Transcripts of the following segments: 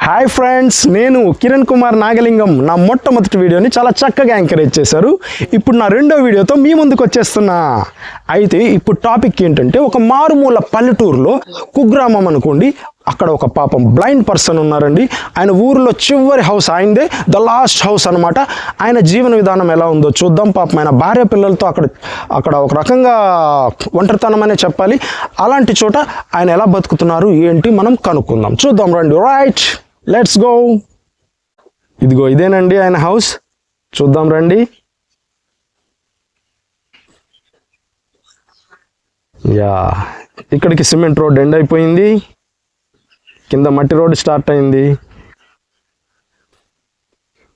Hi friends, నేను కిరణ్ కుమార్ నాగలింగం. నా మొట్టమొదటి వీడియోని చాలా చక్కగా ఎంకరేజ్ చేశారు. ఇప్పుడు నా రెండో వీడియోతో మీ ముందుకు వచ్చేస్తున్నా. అయితే ఇప్పుడు టాపిక్ ఏంటంటే, ఒక మారుమూల పల్లెటూరులో కుగ్రామం అనుకోండి, అక్కడ ఒక పాపం బ్లైండ్ పర్సన్ ఉన్నారండి. ఆయన ఊరిలో చివరి హౌస్ ఆయనదే, ద లాస్ట్ హౌస్ అనమాట. ఆయన జీవన విధానం ఎలా ఉందో చూద్దాం. పాపం ఆయన భార్య పిల్లలతో అక్కడ ఒక రకంగా ఒంటరితనం అనే చెప్పాలి. అలాంటి చోట ఆయన ఎలా బతుకుతున్నారు ఏంటి మనం కనుక్కుందాం. చూద్దాం రండి. Right, let's go. ఇదిగో ఇదేనండి ఆయన హౌస్. చూద్దాం రండి. యా, ఇక్కడికి సిమెంట్ రోడ్ ఎండ్ అయిపోయింది, కింద మట్టి రోడ్డు స్టార్ట్ అయింది.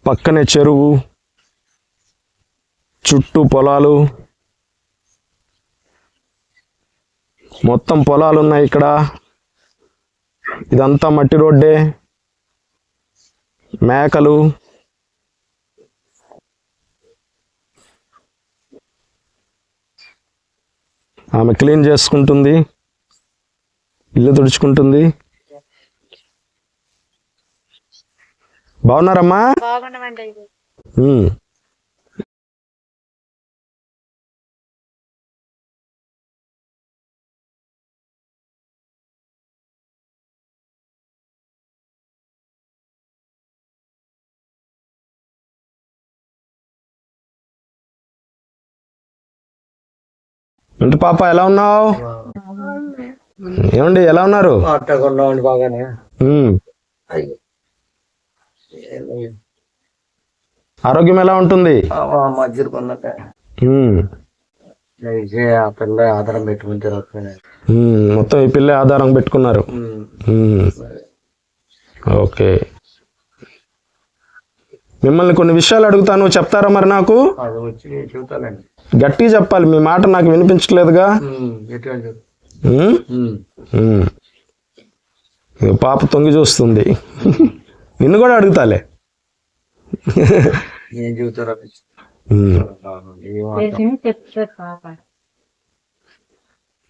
పక్కనే చెరువు, చుట్టూ పొలాలు, మొత్తం పొలాలు ఉన్నాయి ఇక్కడ. ఇదంతా మట్టి రోడ్డే. మేకలు, ఆమె క్లీన్ చేసుకుంటుంది, ఇల్లు తుడుచుకుంటుంది. బాగున్నారమ్మా? అంటే పాప ఎలా ఉన్నావు? ఏమండి ఎలా ఉన్నారు? బాగానే. ఆరోగ్యం ఎలా ఉంటుంది? పిల్ల ఆధారం పెట్టుకుంటారు. మొత్తం ఈ పిల్ల ఆధారం పెట్టుకున్నారు. ఓకే, మిమ్మల్ని కొన్ని విషయాలు అడుగుతాను, చెప్తారా మరి? నాకు చెబుతానండి, గట్టిగా చెప్పాలి, మీ మాట నాకు వినిపించట్లేదుగా. పాప తొంగి చూస్తుంది. నిన్ను కూడా అడుగుతాలే. ఏం చెబుతారా?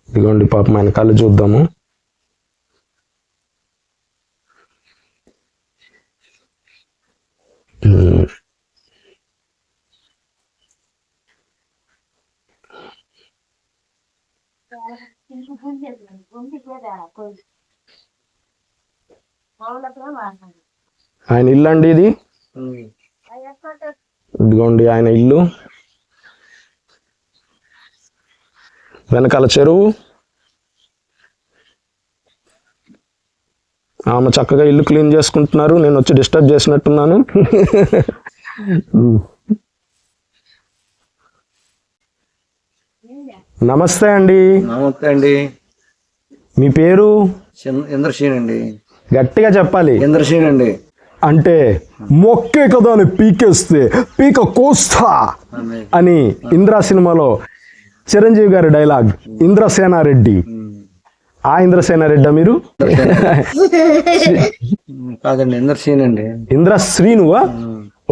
ఇదిగోండి పాపం ఆయన కళ్ళు చూద్దాము. ఆయన ఇల్లు అండి ఇది. ఇదిగోండి ఆయన ఇల్లు. వెనకాల చెరువు. ఆమె చక్కగా ఇల్లు క్లీన్ చేసుకుంటున్నారు. నేను వచ్చి డిస్టర్బ్ చేసినట్టున్నాను. నమస్తే అండి. నమస్తే అండి. మీ పేరు? ఇంద్రసేన్ అండి. గట్టిగా చెప్పాలి. ఇంద్రసేన్ అండి. అంటే మొక్కే కదా అని పీకేస్తే పీక కోస్తా అని ఇంద్రా సినిమాలో చిరంజీవి గారి డైలాగ్. ఇంద్రసేనారెడ్డి. ఆ ఇంద్రసేనారెడ్డా మీరు? కాదండి, ఇంద్రసేన్ అండి. ఇంద్రశ్రీనువా?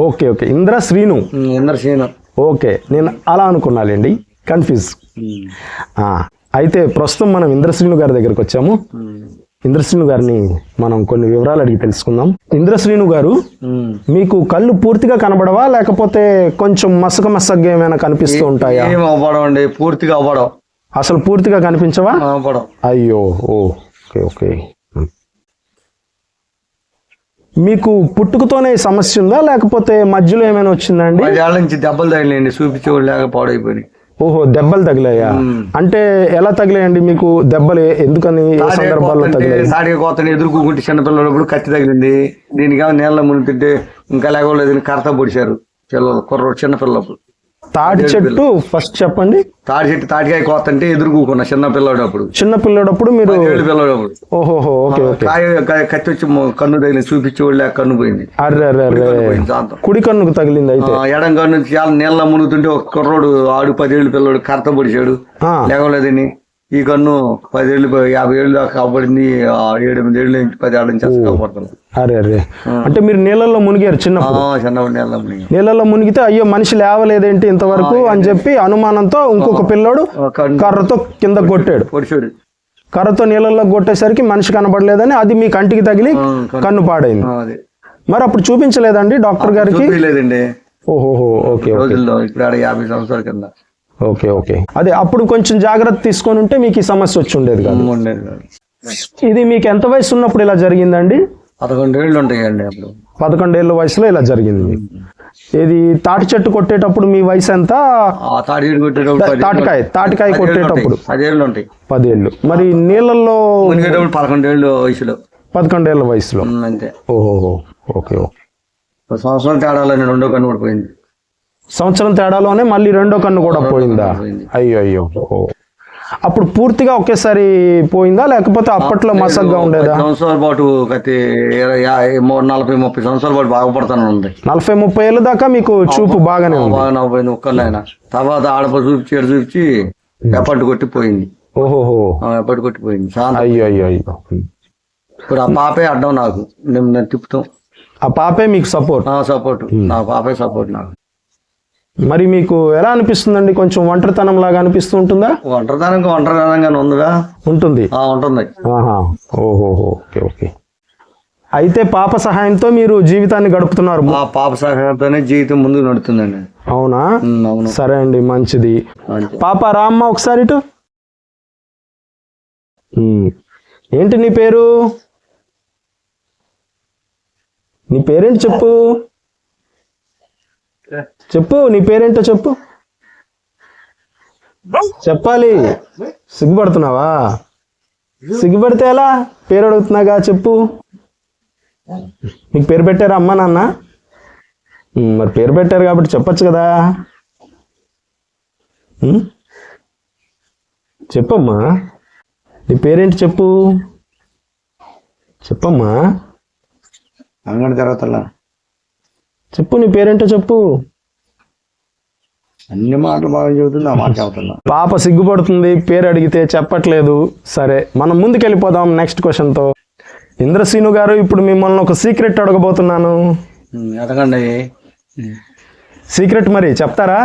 Okay okay, Indrasrinu. Indrasen. Okay, నేను అలా అనుకున్నాలేండి, కన్ఫ్యూజ్. అయితే ప్రస్తుతం మనం ఇంద్రశ్రీను గారి దగ్గరకు వచ్చాము. ఇంద్రశ్రీను గారిని మనం కొన్ని వివరాలు అడిగి తెలుసుకుందాం. ఇంద్రశ్రీను గారు, మీకు కళ్ళు పూర్తిగా కనబడవా, లేకపోతే కొంచెం మసకగా ఏమైనా కనిపిస్తూ ఉంటాయా? అవ్వడం, పూర్తిగా అవ్వడం. అసలు పూర్తిగా కనిపించవా? అవ్వడం. అయ్యో, ఓకే ఓకే. మీకు పుట్టుకతోనే సమస్య ఉందా, లేకపోతే మధ్యలో ఏమైనా వచ్చిందా అండి? 10 ఏళ్ళ నుంచి దెబ్బలు తగిలేండి, చూపించేవాళ్ళు లేక పాడైపోయినాయి. ఓహో, దెబ్బలు తగిలాయా? అంటే ఎలా తగిలాయండి మీకు దెబ్బలు? ఎందుకని, ఏ సందర్భాల్లో తగిలాయి? సాడిగా కోతని ఎదుర్కొంటే చిన్నపిల్లలప్పుడు కత్తి తగిలింది. దీనికి నీళ్ళ మునిగితే ఇంకా లేకపోలేదు, కర్త పొడిచారు కుర్రోడు చిన్నపిల్లప్పుడు. తాటి చెట్టు ఫస్ట్ చెప్పండి. తాటి చెట్టు తాటికాయ కోతంటే ఎదుర్కొన్నా చిన్నపిల్లడప్పుడు మీరు? పిల్లడప్పుడు. ఓహోహో, ఓకే ఓకే. కత్తి వచ్చి కన్ను తగిలి చూపించేవాళ్ళు కన్ను పోయింది. అర్రే, కుడి కన్నుకు తగిలింది. అయితే ఎడం కన్ను చాలా నీళ్ళ మునుగుతుంటే ఒక కుర్రోడు 6-10 ఏళ్ళు పిల్లడు కర్త పొడిచాడు, లేవలేదని. ఈ కన్ను 10 ఏళ్ళు 50 ఏళ్ళు దాకా కాపాడింది. 7-8 ఏళ్ళు నుంచి 10 ఏళ్ళ నుంచి కాపాడుతున్నాను. అరే, అంటే మీరు నీళ్ళల్లో మునిగారు చిన్నప్పుడు? నీళ్ళల్లో మునిగితే అయ్యో మనిషి లేవలేదేంటి ఇంతవరకు అని చెప్పి అనుమానంతో ఇంకొక పిల్లోడు కర్రతో కింద కొట్టాడు. కర్రతో నీళ్ళల్లో కొట్టేసరికి మనిషి కనబడలేదని అది మీ కంటికి తగిలి కన్ను పాడైంది. అది మరి అప్పుడు చూపించలేదండి డాక్టర్ గారికి? లేదండి. ఓహోహో, ఓకే రోజుల్లో ఇప్పుడు 50 సంవత్సరాల కింద. Okay okay. అదే అప్పుడు కొంచెం జాగ్రత్త తీసుకొని ఉంటే మీకు ఈ సమస్య వచ్చి ఉండేది కాదు. ఉండేది కాదు. ఇది మీకు ఎంత వయసు ఉన్నప్పుడు ఇలా జరిగిందండి? 11 ఏళ్ళు ఉంటాయండి అప్పుడు. 11 ఏళ్ళ వయసులో ఇలా జరిగింది. ఇది తాటి చెట్టు కొట్టేటప్పుడు మీ వయసు ఎంత? తాటి చెట్టు కొట్టేటప్పుడు తాటికాయ కొట్టేటప్పుడు 10 ఏళ్ళు ఉంటాయి. 10 ఏళ్ళు. మరి నీళ్ళల్లో మునిగేటప్పుడు 11 ఏళ్ళు వయసులో. 11 ఏళ్ళ వయసులో అంతే. ఓహో, ఓకే ఓకే. సంవత్సరం తేడాలో రెండో కన్ను కూడా పోయింది. సంవత్సరం తేడాలోనే మళ్ళీ రెండో కన్ను కూడా పోయిందా? అయ్యో అయ్యో. అప్పుడు పూర్తిగా ఒకేసారి పోయిందా లేకపోతే అప్పట్లో మసగ్గా ఉండేదా? సంవత్సరాల పాటు 40-30 సంవత్సరాల పాటు బాగుపడతాను ఉంది. 40-30 ఏళ్ళ దాకా మీకు చూపు బాగానే ఉంది? బాగా పోయింది ఒక్కళ్ళైనా. తర్వాత ఆడప చూపించి ఎప్పటి కొట్టి పోయింది. ఓహోహో, ఎప్పటి కొట్టి పోయింది. అయ్యో అయ్యో అయ్యో. ఇప్పుడు ఆ పాపే అడ్డం నాకు, నేను తిప్పుతాం. ఆ పాపే మీకు సపోర్ట్? సపోర్ట్, నా పాపే సపోర్ట్ నాకు. మరి మీకు ఎలా అనిపిస్తుందండి? కొంచెం ఒంటరితనం లాగా అనిపిస్తూ ఉంటుందా? ఒంటరితనంగా ఉందిగా. ఉంటుంది. ఉంటుంది. ఓహో, ఓకే ఓకే. అయితే పాప సహాయంతో మీరు జీవితాన్ని గడుపుతున్నారు? ఆ పాప సహాయంతోనే జీవితం ముందుకు నడుతుందండి. అవునా? అవును. సరే అండి, మంచిది. పాప రామ్మ ఒకసారి ఇటు. ఏంటి నీ పేరు? నీ పేరేంటి చెప్పు. చెప్పు, నీ పేరేంటో చెప్పు. చెప్పాలి. సిగ్గుపడుతున్నావా? సిగ్గుపడితే ఎలా? పేరు అడుగుతున్నాగా, చెప్పు. నీకు పేరు పెట్టారా అమ్మ నాన్న? మరి పేరు పెట్టారు కాబట్టి చెప్పచ్చు కదా. చెప్పమ్మా, నీ పేరేంటి చెప్పు. చెప్పమ్మా. అంగడి జరుగుతా. చెప్పు, నీ పేరేంటో చెప్పు. అన్ని మాటలు బాగా చెబుతుంది, ఆ మాట చెబుతున్నా. పాప సిగ్గుపడుతుంది, పేరు అడిగితే చెప్పట్లేదు. సరే, మనం ముందుకెళ్ళిపోదాం నెక్స్ట్ క్వశ్చన్తో. ఇంద్రశ్రీను గారు, ఇప్పుడు మిమ్మల్ని ఒక సీక్రెట్ అడగబోతున్నాను. అడగండి. సీక్రెట్ మరి చెప్తారా?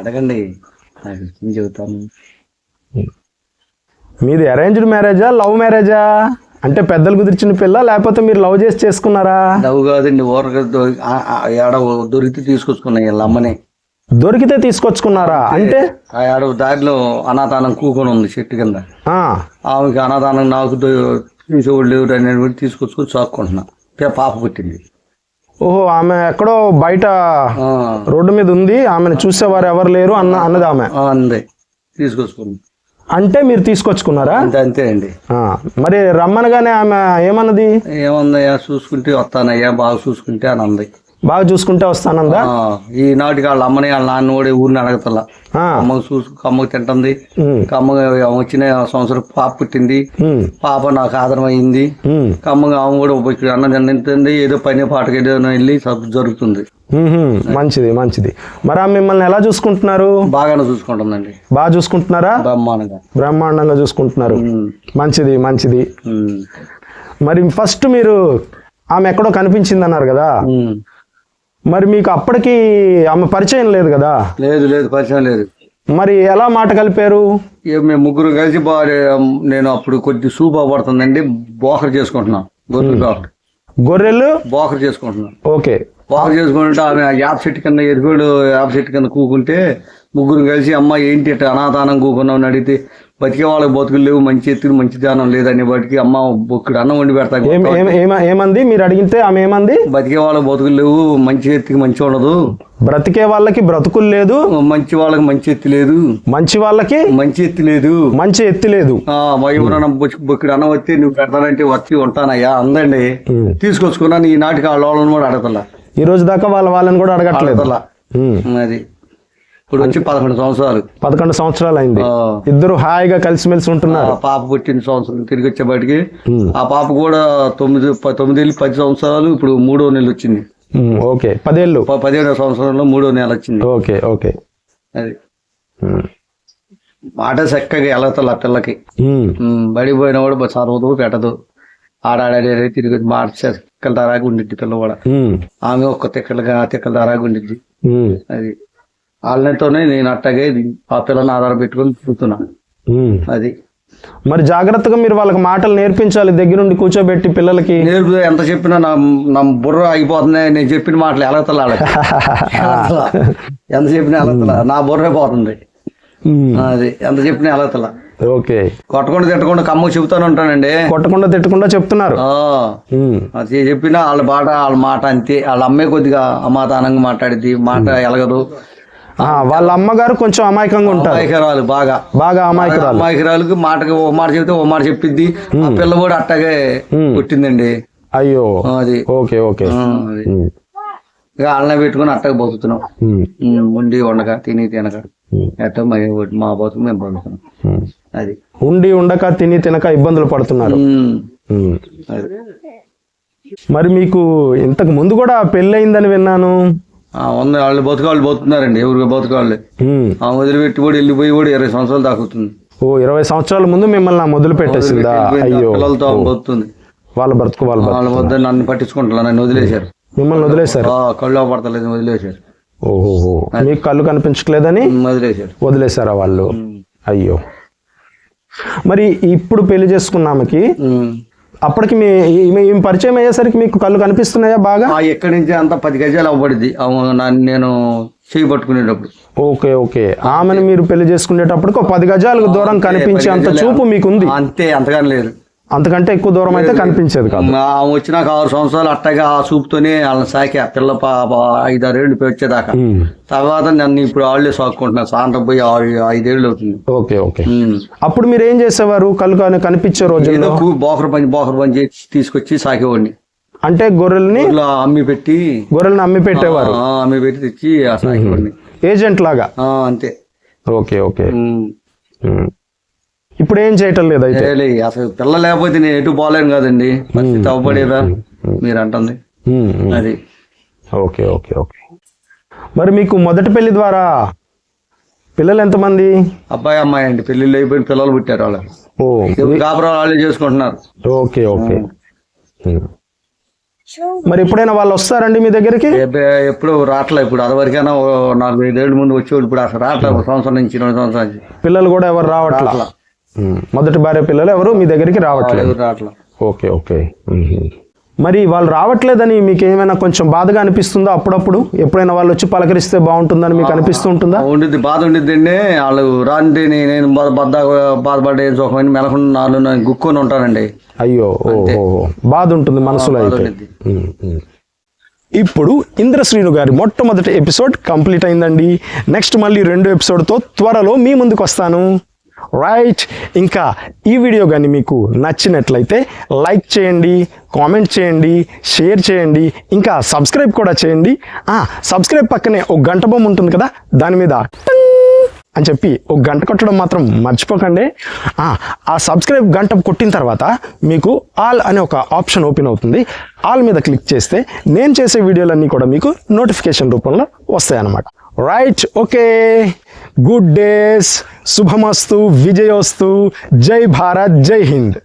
అడగండి, చెబుతాను. మీది అరేంజ్డ్ మ్యారేజా, లవ్ మ్యారేజా? అంటే పెద్దలు కుదిర్చిన పిల్ల లేకపోతే మీరు లవ్ చేసి చేసుకున్నారా? లవ్ కాదండి, దొరికితే తీసుకొచ్చుకున్నా వీళ్ళ అమ్మని. దొరికితే తీసుకొచ్చుకున్నారా? అంటే దారిలో అనాథానం కూకొని ఉంది చెట్టు కింద. ఆమెకి అనాథానం నాకు తీసేవాళ్ళు లేవు అని తీసుకొచ్చుకొని చాక్కుంటున్నా. పాప పుట్టింది. ఓహో, ఆమె ఎక్కడో బయట రోడ్డు మీద ఉంది, ఆమెను చూసేవారు ఎవరు లేరు అన్నది ఆమె. అందే తీసుకొచ్చుకున్నా. అంటే మీరు తీసుకొచ్చుకున్నారా? అంతే అండి. మరి రమ్మనగానే ఆమె ఏమన్నది? ఏమన్నాయా, చూసుకుంటే వస్తానయ్యా, బాగా చూసుకుంటే అని అంది. బాగా చూసుకుంటే వస్తానందా? ఈనాటికి వాళ్ళ అమ్మని వాళ్ళ నాన్న కూడా ఊరిని అడగతల్లా. అమ్మకు అమ్మకు తింటుంది. అమ్మగా వచ్చిన సంవత్సరం పాప పుట్టింది. పాప నాకు ఆధారం అయింది. అమ్మగా ఆమె కూడా అన్నం తింటుంది. ఏదో పని పాటకి ఏదో వెళ్ళి జరుగుతుంది. మంచిది మంచిది. మరి ఆమె మిమ్మల్ని ఎలా చూసుకుంటున్నారు? బాగానే చూసుకుంటుందండి. బాగా చూసుకుంటున్నారా? బ్రహ్మాండంగా చూసుకుంటున్నారు. మంచిది మంచిది. మరి ఫస్ట్ మీరు ఆమె ఎక్కడో కనిపించింది అన్నారు కదా, మరి మీకు అప్పటికి ఆమె పరిచయం లేదు కదా? లేదు, పరిచయం లేదు. మరి ఎలా మాట కలిపారు? మేము ముగ్గురు కలిసి నేను అప్పుడు కొద్ది సూప్ పడుతుందండి, బోకర్ చేసుకుంటున్నాం. గొర్రెలు బోకర్ చేసుకుంటున్నాం. ఓకే. బోకర్ చేసుకుంటే ఆమె యాప్ చెట్టు కింద ఎదుగుడు యాప్ చెట్టు కింద కూకుంటే ముగ్గురు కలిసి అమ్మ ఏంటి అనాథానం కూకున్నావు అని అడిగితే, బతికే వాళ్ళకి బతుకులు లేవు, మంచి ఎత్తులు మంచి దానం లేదని బతికి అమ్మ బొక్కుడు అన్నం వండి పెడతా. ఏమంది మీరు అడిగితే? ఆమె ఏమంది? బతికే వాళ్ళకి బతుకులు లేవు, మంచి ఎత్తుకి మంచి ఉండదు. బ్రతికే వాళ్ళకి బ్రతుకులు లేదు, మంచి వాళ్ళకి మంచి ఎత్తి లేదు. మంచి వాళ్ళకి మంచి ఎత్తి లేదు. ఎవరైనా బొక్కుడు అన్నం వస్తే నువ్వు పెడతానంటే వచ్చి ఉంటానయ్యా అందండి. తీసుకొచ్చుకున్నాను. ఈ నాటికి వాళ్ళ వాళ్ళని కూడా అడగతల్లా. ఈ రోజు దాకా వాళ్ళని కూడా అడగట్లేదు. అది ఇప్పుడు వచ్చి 11 సంవత్సరాలు అయింది. ఇద్దరు హాయిగా కలిసిమెలిసి ఉంటున్నారు. పాప పుట్టిన సంవత్సరం తిరిగి వచ్చే బయటికి ఆ పాప కూడా 9 ఏళ్ళు 10 సంవత్సరాలు. ఇప్పుడు 3వ నెల వచ్చింది. ఓకే, 10 ఏళ్ళు 15వ సంవత్సరంలో 3వ నెల వచ్చింది. Okay okay. అది మాట చక్కగా ఎలగతల పిల్లకి. బడి పోయినా కూడా చదవదు పెట్టదు. ఆడాడే తిరిగి మాట తిక్కల దారాగా ఉండిద్ది పిల్ల కూడా. ఆమె ఒక్క తిక్కల దారాగా ఉండిద్ది. అది వాళ్ళతోనే నేను అట్టగే ఆ పిల్లని ఆధార పెట్టుకొని చూస్తున్నా. అది మరి జాగ్రత్తగా మీరు వాళ్ళకి మాటలు నేర్పించాలి, దగ్గరుండి కూర్చోబెట్టి పిల్లలకి. నేర్పు ఎంత చెప్పినా నా బుర్ర అయిపోతుంది, నేను చెప్పిన మాటలు ఎలగతలా ఎంత చెప్పినా ఎలగతలా, నా బుర్రే పోతుంది. అది ఎంత చెప్పినా ఎలగతలా. ఓకే. కొట్టకుండా తిట్టకుండా కమ్మ చెబుతాను ఉంటానండి. కొట్టకుండా తిట్టకుండా చెప్తున్నారు. అది చెప్పినా వాళ్ళ మాట అంతే. వాళ్ళ అమ్మే కొద్దిగా అమాతానంగా మాట్లాడిద్ది, మాట ఎలగదు. వాళ్ళ అమ్మగారు కొంచెం అమాయకంగా ఉంటారు. అమాయకురాలు, బాగా అమాయకురాలకు మాటకి ఓ మాట చెబితే ఓ మాట చెప్పిద్ది. ఆ పిల్ల కూడా అట్టాగే పుట్టిందండి. అయ్యో. అది ఓకే ఓకే. ఇక అల్లం పెట్టుకుని అట్టగా బతుకుతున్నాం. ఉండి ఉండక తిని తినక ఎట్టో మా బతుకు మేము బతుకుతున్నాం. అది ఉండి ఉండక తిని తినక ఇబ్బందులు పడుతున్నారు. మరి మీకు ఇంతకు ముందు కూడా పెళ్ళయిందని విన్నాను. వాళ్ళు బతుకాళ్ళు బతుకుతున్నారండి. ఎవరికి బతుకాళ్ళు వదిలిపెట్టి కూడా వెళ్ళిపోయి కూడా 20 సంవత్సరాలు దాకుతుంది. 20 సంవత్సరాల ముందు మిమ్మల్ని మొదలు పెట్టేసిందా? అయ్యో. పిల్లలతో బతుకుతుంది. వాళ్ళ బ్రతుకు వాళ్ళ వద్ద నన్ను పట్టించుకుంటా, నన్ను వదిలేశారు. మిమ్మల్ని వదిలేశారు. కళ్ళు పడతలేదు, వదిలేశారు. ఓహో. మీకు కళ్ళు కనిపించట్లేదని వదిలేశారా వాళ్ళు? అయ్యో. మరి ఇప్పుడు పెళ్లి చేసుకున్నామకి అప్పటికి మీ పరిచయం అయ్యేసరికి మీకు కళ్ళు కనిపిస్తున్నాయా బాగా? ఎక్కడి నుంచి అంత 10 గజాలు అవ్వబడింది నేను చేయి పట్టుకునేటప్పుడు. Okay okay. ఆమెను మీరు పెళ్లి చేసుకునేటప్పటికి 10 గజాలకు దూరం కనిపించే అంత చూపు మీకుంది. అంతే, అంతగానే లేదు. అంతకంటే ఎక్కువ దూరం అయితే కనిపించేది కాదు. వచ్చినాక 6 సంవత్సరాలు అట్టగా ఆ చూపుతోనే వాళ్ళని సాకి ఆ పిల్ల 5-6 ఏళ్ళు వచ్చేదాకా. తర్వాత నన్ను ఇప్పుడు వాళ్ళే సాక్కుంటున్నారు. సాయంత్రం పోయి 5 ఏళ్ళు అవుతుంది. Okay okay. అప్పుడు మీరు ఏం చేసేవారు? కళ్ళు కనిపించే రోజుల్లో బోకరు పని చేసి తీసుకొచ్చి సాకేవాడిని. అంటే గొర్రెల్ని అమ్మి పెట్టేవారు. అమ్మి పెట్టి తెచ్చి సాకేవాడిని, ఏజెంట్ లాగా. అంతే. Okay okay. ఇప్పుడు ఏం చేయటం లేదు అయితే? అసలు పిల్ల లేకపోతే నేను ఎటు పోలేను కదండి. పరిస్థితి అవ్వబడేదా మీరు అంటుంది. అది ఓకే ఓకే ఓకే. మరి మీకు మొదటి పెళ్లి ద్వారా పిల్లలు ఎంతమంది? అబ్బాయి అమ్మాయి అండి. పెళ్లిళ్ళు అయిపోయిన పిల్లలు పుట్టారు వాళ్ళకి. కాపురాలు వాళ్ళే చేసుకుంటున్నారు. Okay okay. మరి ఎప్పుడైనా వాళ్ళు వస్తారండి మీ దగ్గరికి? ఎప్పుడు రావట్లే. ఇప్పుడు అదివరకైనా 4-5 ఏళ్ళ ముందు వచ్చేవాళ్ళు. ఇప్పుడు అసలు రావట్లే. 1 సంవత్సరం నుంచి 2 సంవత్సరాల నుంచి పిల్లలు కూడా ఎవరు రావట్లా. మొదటి భార్య పిల్లలు ఎవరు మీ దగ్గరికి రావట్లేదు. Okay okay. మరి వాళ్ళు రావట్లేదని మీకు ఏమైనా కొంచెం బాధగా అనిపిస్తుందా అప్పుడప్పుడు? ఎప్పుడైనా వాళ్ళు వచ్చి పలకరిస్తే బాగుంటుందని మీకు అనిపిస్తూ ఉంటుందా? ఉండిద్ది, బాధ ఉండిద్ది అండి. వాళ్ళు రాండి నేను బాధపడే సుఖమైన మెలకుండా గుక్కొని ఉంటానండి. అయ్యో. బాధ ఉంటుంది మనసులో అయితే. ఇప్పుడు ఇంద్రశ్రీను గారి మొట్టమొదటి ఎపిసోడ్ కంప్లీట్ అయిందండి. నెక్స్ట్ మళ్ళీ 2వ ఎపిసోడ్తో త్వరలో మీ ముందుకు వస్తాను. రైట్. ఇంకా ఈ వీడియో కానీ మీకు నచ్చినట్లయితే లైక్ చేయండి, కామెంట్ చేయండి, షేర్ చేయండి, ఇంకా సబ్స్క్రైబ్ కూడా చేయండి. సబ్స్క్రైబ్ పక్కనే ఒక గంట బొమ్మ ఉంటుంది కదా, దాని మీద అని చెప్పి ఒక గంట కొట్టడం మాత్రం మర్చిపోకండి. ఆ సబ్స్క్రైబ్ గంట కొట్టిన తర్వాత మీకు ఆల్ అనే ఒక ఆప్షన్ ఓపెన్ అవుతుంది. ఆల్ మీద క్లిక్ చేస్తే నేను చేసే వీడియోలన్నీ కూడా మీకు నోటిఫికేషన్ రూపంలో వస్తాయన్నమాట. రైట్. ఓకే. గుడ్ డేస్, శుభమస్తు, విజయోస్తు, జై భారత్, జై హింద్.